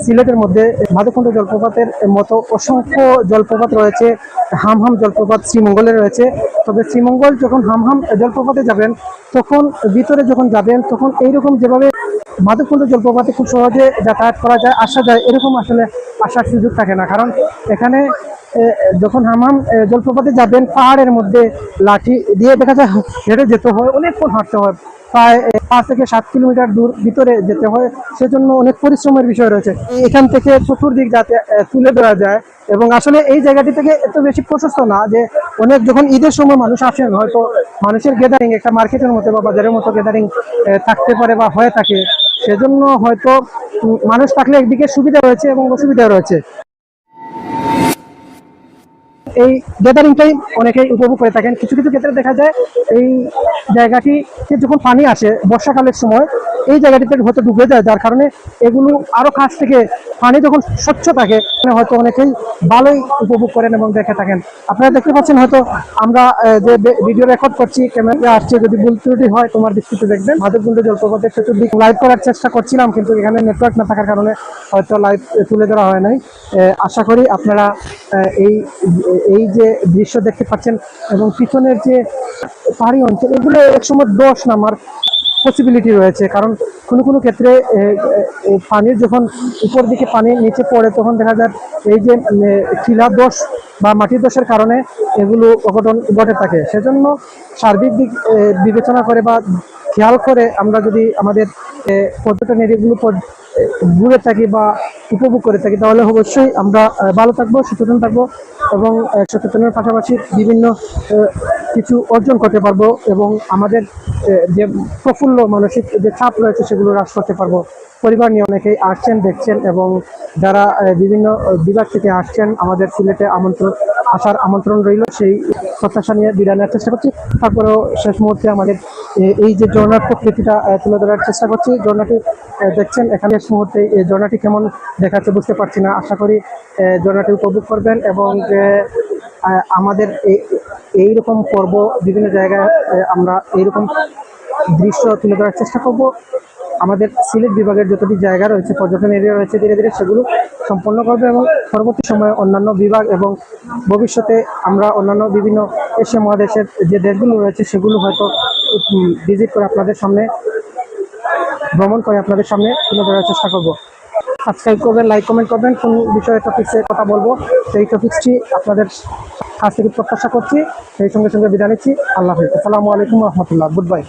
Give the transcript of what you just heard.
সিলেটের মধ্যে মাধবকুণ্ড জলপ্রপাতের মতো অসংখ্য জলপ্রপাত রয়েছে। হামহাম জলপ্রপাত শ্রীমঙ্গলে রয়েছে। তবে শ্রীমঙ্গল যখন হামহাম জলপ্রপাতে যাবেন, তখন ভিতরে যখন যাবেন তখন এইরকম যেভাবে মাধবকুণ্ড জলপ্রপাতে খুব সহজে যাতায়াত করা যায়, আসা যায়, এরকম আসলে আসার সুযোগ থাকে না। কারণ এখানে যখন হামহাম জলপ্রপাতে যাবেন, পাহাড়ের মধ্যে লাঠি দিয়ে দেখা যায় হেঁটে যেতে হয়, অনেকক্ষণ হাঁটতে হয়, প্রায় 5 থেকে 7 কিলোমিটার দূর ভিতরে যেতে হয়। সেজন্য অনেক পরিশ্রমের বিষয় রয়েছে। এখান থেকে চতুর্দিক যাতে তুলে ধরা যায়, এবং আসলে এই জায়গাটি থেকে এত বেশি প্রশস্ত না যে অনেক, যখন ঈদের সময় মানুষ আসেন হয়তো মানুষের গ্যাদারিং একটা মার্কেটের মতো বা বাজারের মতো গ্যাদারিং থাকতে পারে বা হয়ে থাকে। সেজন্য হয়তো মানুষ থাকলে একদিকে সুবিধা রয়েছে এবং অসুবিধা রয়েছে। এই গ্যাদারিংটাই অনেকেই উপভোগ করে থাকেন। কিছু কিছু ক্ষেত্রে দেখা যায় এই জায়গাটিতে যখন পানি আসে বর্ষাকালের সময়, এই জায়গাটিতে হয়তো ডুবে যায়, যার কারণে এগুলো আরো কাছ থেকে পানি যখন স্বচ্ছ থাকে হয়তো অনেকেই ভালোই উপভোগ করেন এবং দেখে থাকেন। আপনারা দেখতে পাচ্ছেন হয়তো আমরা যে ভিডিও রেকর্ড করছি, ক্যামেরা আসছে, যদি ভুল ত্রুটি হয় তোমার দৃষ্টিতে দেখবেন। মাধবকুণ্ড জলপ্রপাতের চতুর্দিক লাইভ করার চেষ্টা করছিলাম, কিন্তু এখানে নেটওয়ার্ক না থাকার কারণে হয়তো লাইভ তুলে ধরা হয় নাই। আশা করি আপনারা এই এই যে দৃশ্য দেখতে পাচ্ছেন এবং পিছনের যে পাহাড়ি অঞ্চল, এগুলো একসময় দোষ নামার পসিবিলিটি রয়েছে। কারণ কোনো কোনো ক্ষেত্রে পানির যখন উপর দিকে পানি নিচে পড়ে, তখন দেখা যায় এই যে শিলা দোষ বা মাটির দোষের কারণে এগুলো অঘটন ঘটে থাকে। সেজন্য সার্বিক দিক বিবেচনা করে বা খেয়াল করে আমরা যদি আমাদের পর্যটন এরিয়াগুলো ঘুরে থাকি বা উপভোগ করে থাকি, তাহলে অবশ্যই আমরা ভালো থাকবো, সচেতন থাকবো, এবং সচেতনের পাশাপাশি বিভিন্ন কিছু অর্জন করতে পারবো, এবং আমাদের যে প্রফুল্ল মানসিক যে চাপ রয়েছে সেগুলো হ্রাস করতে পারবো। পরিবার নিয়ে অনেকেই আসছেন, দেখছেন, এবং যারা বিভিন্ন বিভাগ থেকে আসছেন আমাদের সিলেটে আসার আমন্ত্রণ রইল, সেই প্রত্যাশা নিয়ে বিদায় নেওয়ার চেষ্টা করছি। তারপরেও শেষ মুহূর্তে আমাদের এই যে ঝর্ণার প্রকৃতিটা তুলে ধরার চেষ্টা করছি। ঝর্ণাটি দেখছেন, এখানে শেষ মুহূর্তে এই ঝর্ণাটি কেমন দেখাচ্ছে বুঝতে পারছি না। আশা করি ঝর্ণাটি উপভোগ করবেন, এবং আমাদের এইরকম পর্ব বিভিন্ন জায়গায় আমরা এইরকম দৃশ্য তুলে ধরার চেষ্টা করব। আমাদের সিলেট বিভাগের যতটি জায়গা রয়েছে, পর্যটন এরিয়া রয়েছে, ধীরে ধীরে সেগুলো সম্পন্ন করবে, এবং পরবর্তী সময়ে অন্যান্য বিভাগ এবং ভবিষ্যতে আমরা অন্যান্য বিভিন্ন এশিয়া মহাদেশের যে দেশগুলো রয়েছে সেগুলো হয়তো ভিজিট করে আপনাদের সামনে, ভ্রমণ করে আপনাদের সামনে তুলে ধরার চেষ্টা করব। সাবস্ক্রাইব করবেন, লাইক কমেন্ট করবেন, কোন বিষয়ে টপিক্সে কথা বলবো সেই টপিক্সটি আপনাদের কাছ থেকে প্রত্যাশা করছি। সেই সঙ্গে সঙ্গে বিদায় নিচ্ছি। আল্লাহ হাফেজ। আসসালামু আলাইকুম রহমতুল্লাহ। Good bye.